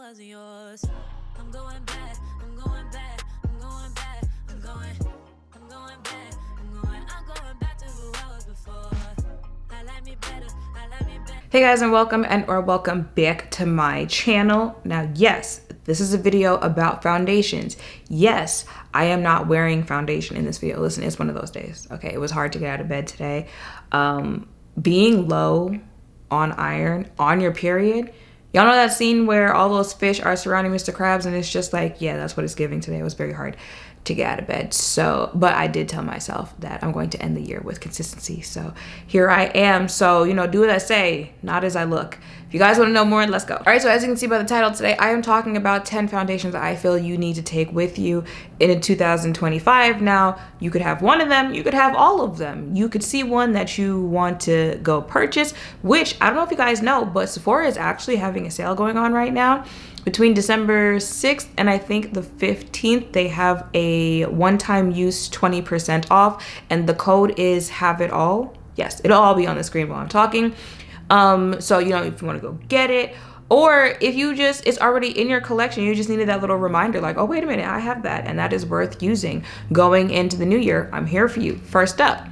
wasn't yours. I'm going back, I'm going back, I'm going back, I'm going back, I'm going back to who I was before. I like me better, I like me better. Hey guys, and welcome back to my channel. Now, yes, this is a video about foundations. Yes, I am not wearing foundation in this video. Listen, it's one of those days. Okay, it was hard to get out of bed today. Being low on iron on your period. Y'all know that scene where all those fish are surrounding Mr. Krabs, and it's just like, yeah, that's what it's giving today. It was very hard to get out of bed. So, but I did tell myself that I'm going to end the year with consistency. So here I am. So, you know, do what I say, not as I look. If you guys want to know more, let's go. All right, so as you can see by the title today, I am talking about 10 foundations that I feel you need to take with you in 2025. Now, you could have one of them, you could have all of them. You could see one that you want to go purchase, which I don't know if you guys know, but Sephora is actually having a sale going on right now. Between December 6th and I think the 15th, they have a one-time use 20% off, and the code is HAVEITALL. Yes, it'll all be on the screen while I'm talking. So, you know, if you want to go get it, or if you just, it's already in your collection, you just needed that little reminder like, oh, wait a minute, I have that, and that is worth using going into the new year. I'm here for you. First up,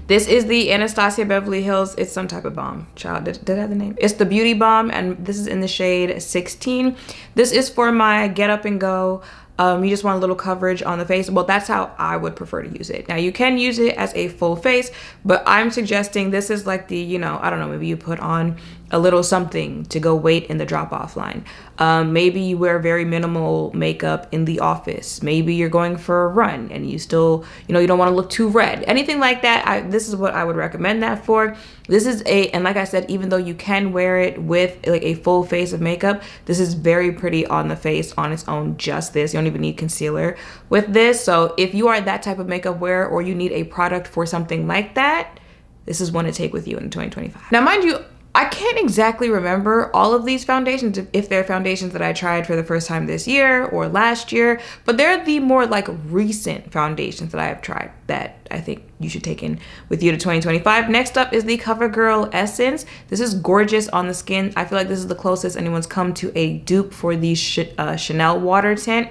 this is the Anastasia Beverly Hills. It's some type of balm. Child, did I have the name? It's the Beauty Balm, and this is in the shade 16. This is for my get up and go. You just want a little coverage on the face. Well, that's how I would prefer to use it. Now, you can use it as a full face, but I'm suggesting this is like the, you know, I don't know, maybe you put on a little something to go wait in the drop-off line. Maybe you wear very minimal makeup in the office. Maybe you're going for a run and you still, you know, you don't want to look too red. Anything like that, this is what I would recommend that for. This is and like I said, even though you can wear it with like a full face of makeup, this is very pretty on the face on its own, just this. You don't even need concealer with this. So if you are that type of makeup wearer or you need a product for something like that, this is one to take with you in 2025. Now, mind you, I can't exactly remember all of these foundations, if they're foundations that I tried for the first time this year or last year, but they're the more like recent foundations that I have tried that I think you should take in with you to 2025. Next up is the Covergirl Essence. This is gorgeous on the skin. I feel like this is the closest anyone's come to a dupe for the Chanel water tint.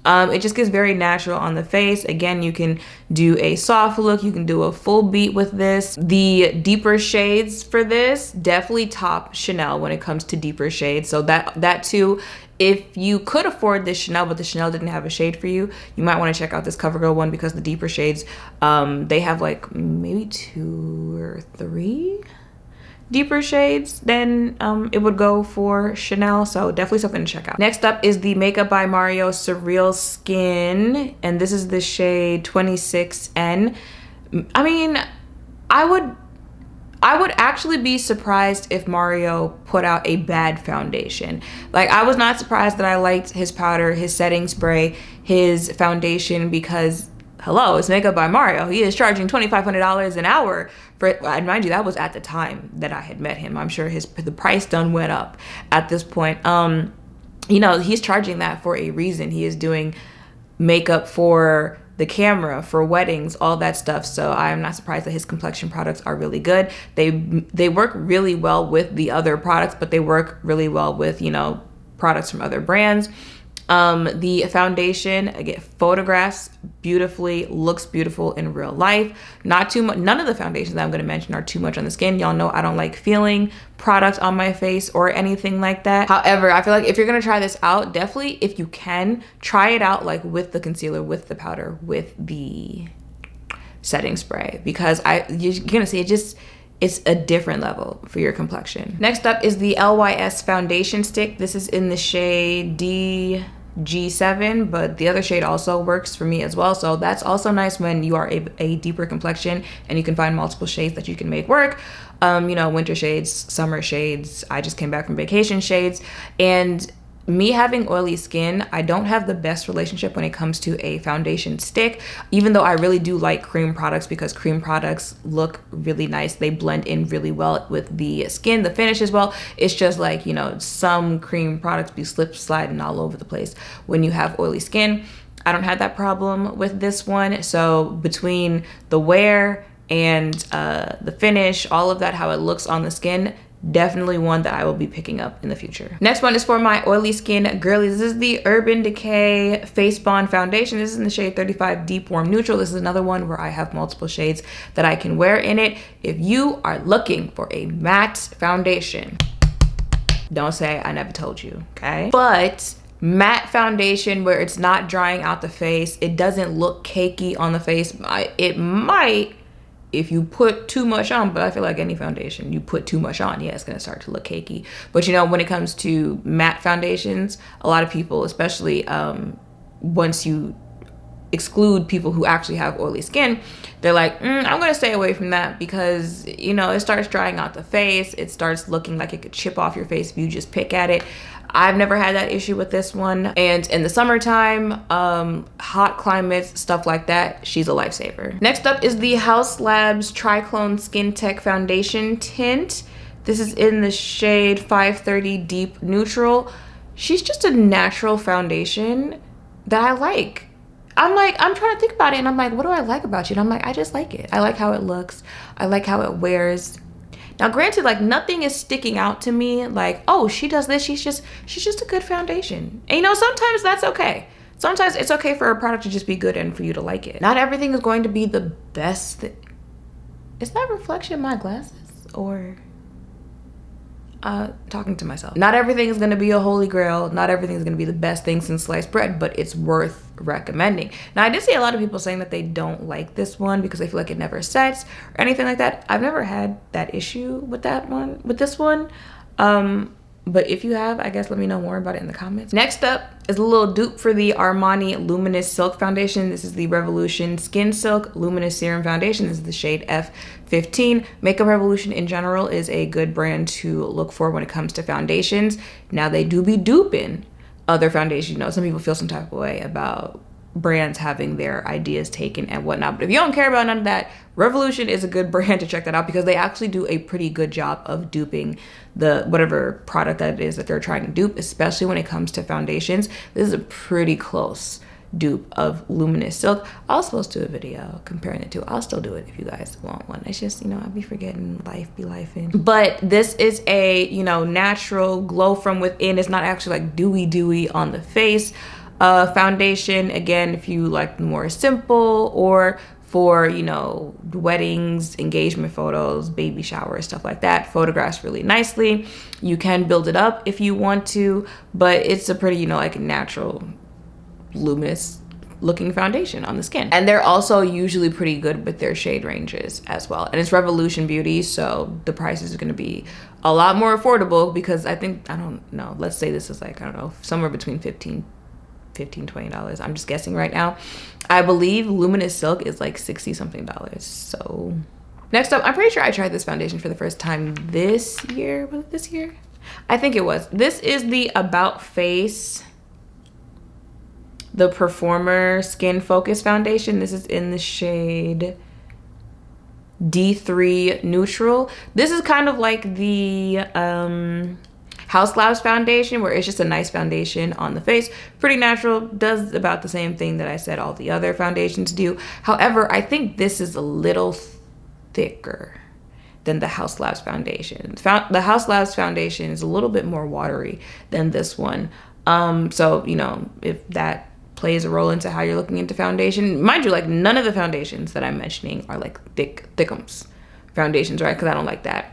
It just gets very natural on the face. Again, you can do a soft look. You can do a full beat with this. The deeper shades for this definitely top Chanel when it comes to deeper shades. So that too, if you could afford this Chanel, but the Chanel didn't have a shade for you, you might want to check out this CoverGirl one because the deeper shades, they have like maybe 2 or 3 deeper shades than it would go for Chanel, so definitely something to check out. Next up is the Makeup by MARIOSurrealSkin, and this is the shade 26N. I mean, I would actually be surprised if Mario put out a bad foundation. Like, I was not surprised that I liked his powder, his setting spray, his foundation, because hello, it's Makeup by Mario. He is charging $2,500 an hour for it. And mind you, that was at the time that I had met him. I'm sure the price done went up at this point. You know, he's charging that for a reason. He is doing makeup for the camera, for weddings, all that stuff. So I'm not surprised that his complexion products are really good. They work really well with the other products, but they work really well with, you know, products from other brands. The foundation, again, photographs beautifully, looks beautiful in real life. Not too much. None of the foundations that I'm going to mention are too much on the skin. Y'all know I don't like feeling products on my face or anything like that. However, I feel like if you're going to try this out, definitely, if you can, try it out like with the concealer, with the powder, with the setting spray, because you're going to see it's a different level for your complexion. Next up is the Lys foundation stick. This is in the shade DG7, but the other shade also works for me as well. So that's also nice when you are a deeper complexion and you can find multiple shades that you can make work. You know, winter shades, summer shades. I just came back from vacation shades. And me having oily skin, I don't have the best relationship when it comes to a foundation stick, even though I really do like cream products because cream products look really nice. They blend in really well with the skin, the finish as well. It's just like, you know, some cream products be sliding all over the place when you have oily skin. I don't have that problem with this one. So between the wear and the finish, all of that, how it looks on the skin, Definitely one that I will be picking up in the future. Next one is for my oily skin girlies. This is the Urban Decay Face Bond Foundation. This is in the shade 35 Deep Warm Neutral. This is another one where I have multiple shades that I can wear in it. If you are looking for a matte foundation, don't say I never told you, okay? But matte foundation where it's not drying out the face, it doesn't look cakey on the face. It might if you put too much on, but I feel like any foundation you put too much on, yeah, it's gonna start to look cakey. But you know, when it comes to matte foundations, a lot of people, especially once you exclude people who actually have oily skin, they're like, I'm gonna stay away from that because, you know, it starts drying out the face. It starts looking like it could chip off your face if you just pick at it. I've never had that issue with this one. And in the summertime, hot climates, stuff like that, she's a lifesaver. Next up is the HAUS Labs Triclone Skin Tech Foundation Tint. This is in the shade 530 Deep Neutral. She's just a natural foundation that I like. I'm trying to think about it and I'm like, what do I like about you? And I'm like, I just like it. I like how it looks. I like how it wears. Now, granted, like nothing is sticking out to me like, oh, she does this. She's just a good foundation. And you know, sometimes that's okay. Sometimes it's okay for a product to just be good and for you to like it. Not everything is going to be the best. Is that reflection in my glasses or talking to myself? Not everything is going to be a holy grail. Not everything is going to be the best thing since sliced bread, but it's worth recommending. Now, I did see a lot of people saying that they don't like this one because they feel like it never sets or anything like that. I've never had that issue with this one. But if you have, I guess let me know more about it in the comments. Next up is a little dupe for the Armani Luminous Silk Foundation. This is the Revolution Skin Silk Luminous Serum Foundation. This is the shade F15. Makeup Revolution in general is a good brand to look for when it comes to foundations. Now, they do be duping other foundations. You know, some people feel some type of way about brands having their ideas taken and whatnot, but if you don't care about none of that, Revolution is a good brand to check that out because they actually do a pretty good job of duping the whatever product that it is that they're trying to dupe, especially when it comes to foundations. This is a pretty close dupe of Luminous Silk. I was supposed to do a video comparing the two. I'll still do it if you guys want one. It's just, you know, I'll be forgetting, life be lifing. But this is a, you know, natural glow from within. It's not actually like dewy on the face foundation. Again, if you like more simple or for, you know, weddings, engagement photos, baby showers, stuff like that, photographs really nicely. You can build it up if you want to, but it's a pretty, you know, like natural luminous looking foundation on the skin. And they're also usually pretty good with their shade ranges as well. And it's Revolution Beauty, so the prices are going to be a lot more affordable because I think, I don't know, let's say this is like, I don't know, somewhere between $20. I'm just guessing right now. I believe Luminous Silk is like $60 something. So next up, I'm pretty sure I tried this foundation for the first time this year. Was it this year? I think it was. This is the About Face, the Performer Skin Focus Foundation. This is in the shade D3 Neutral. This is kind of like the HAUS Labs foundation, where it's just a nice foundation on the face. Pretty natural, does about the same thing that I said all the other foundations do. However, I think this is a little thicker than the HAUS Labs foundation. The HAUS Labs foundation is a little bit more watery than this one. So, you know, if that plays a role into how you're looking into foundation. Mind you, like none of the foundations that I'm mentioning are like thickums foundations, right? Because I don't like that.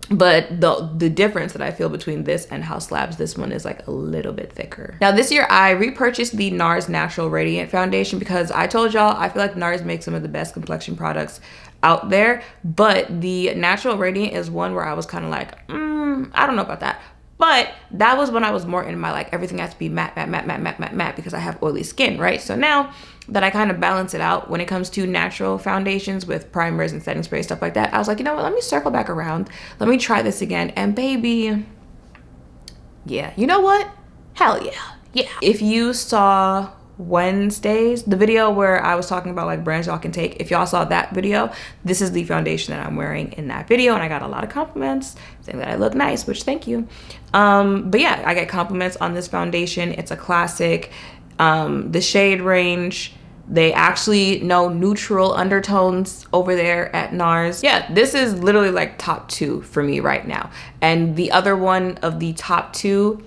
But the difference that I feel between this and HAUS Labs, this one is like a little bit thicker. Now this year I repurchased the NARSNatural Radiant Foundation because I told y'all I feel like Nars makes some of the best complexion products out there. But the Natural Radiant is one where I was kind of like, I don't know about that. But that was when I was more in my like everything has to be matte because I have oily skin, right? So now that I kind of balance it out when it comes to natural foundations with primers and setting spray, stuff like that, I was like, you know what, let me circle back around. Let me try this again. And baby, yeah, you know what? Hell yeah. Yeah. If you saw Wednesdays, the video where I was talking about like brands y'all can take, if y'all saw that video, this is the foundation that I'm wearing in that video, and I got a lot of compliments saying that I look nice, which thank you. But yeah, I get compliments on this foundation. It's a classic. The shade range They actually know neutral undertones over there at Nars. Yeah, this is literally like top 2 for me right now. And the other one of the top 2,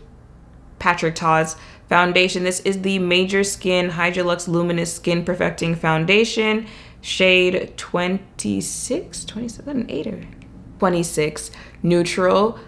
Patrick Ta's foundation. This is the Major Skin Hydra-Luxe Luminous Skin Perfecting Foundation, shade 26, 27, 8 or 26, neutral.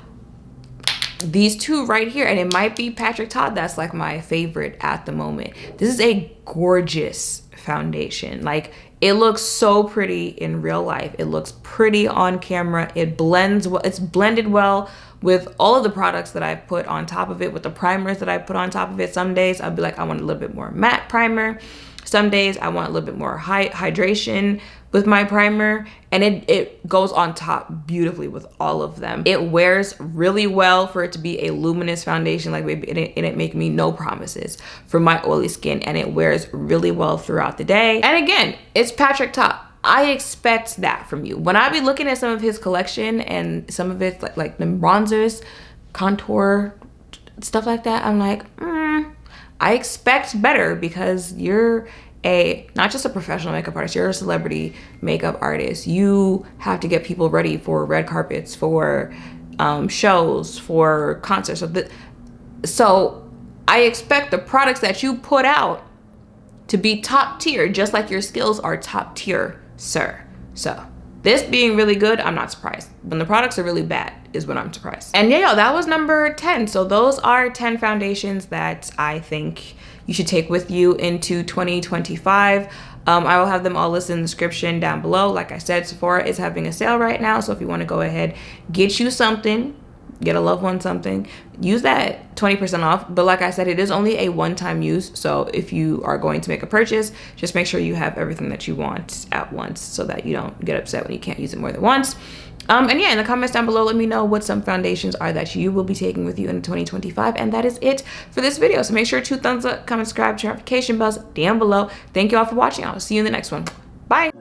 These two right here, and it might be Patrick Ta that's like my favorite at the moment. This is a gorgeous foundation. Like, it looks so pretty in real life. It looks pretty on camera. It blends well. It's blended well with all of the products that I've put on top of it, with the primers that I put on top of it. Some days I'll be like, I want a little bit more matte primer. Some days I want a little bit more hydration with my primer, and it goes on top beautifully with all of them. It wears really well for it to be a luminous foundation. Like, baby, it make me no promises for my oily skin, and it wears really well throughout the day. And again, it's Patrick Ta. I expect that from you. When I be looking at some of his collection and some of it like the bronzers, contour, stuff like that, I'm like, I expect better, because you're not just a professional makeup artist, you're a celebrity makeup artist. You have to get people ready for red carpets, for shows, for concerts. So I expect the products that you put out to be top tier, just like your skills are top tier, sir. So this being really good, I'm not surprised. When the products are really bad is when I'm surprised. And yeah, that was number 10. So those are 10 foundations that I think you should take with you into 2025. I will have them all listed in the description down below. Like I said, Sephora is having a sale right now. So if you want to go ahead, get you something, get a loved one something, use that 20% off. But like I said, it is only a one-time use. So if you are going to make a purchase, just make sure you have everything that you want at once, so that you don't get upset when you can't use it more than once. And yeah, in the comments down below, let me know what some foundations are that you will be taking with you in 2025. And that is it for this video. So make sure to thumbs up, comment, subscribe, turn notification bells down below. Thank you all for watching. I'll see you in the next one. Bye.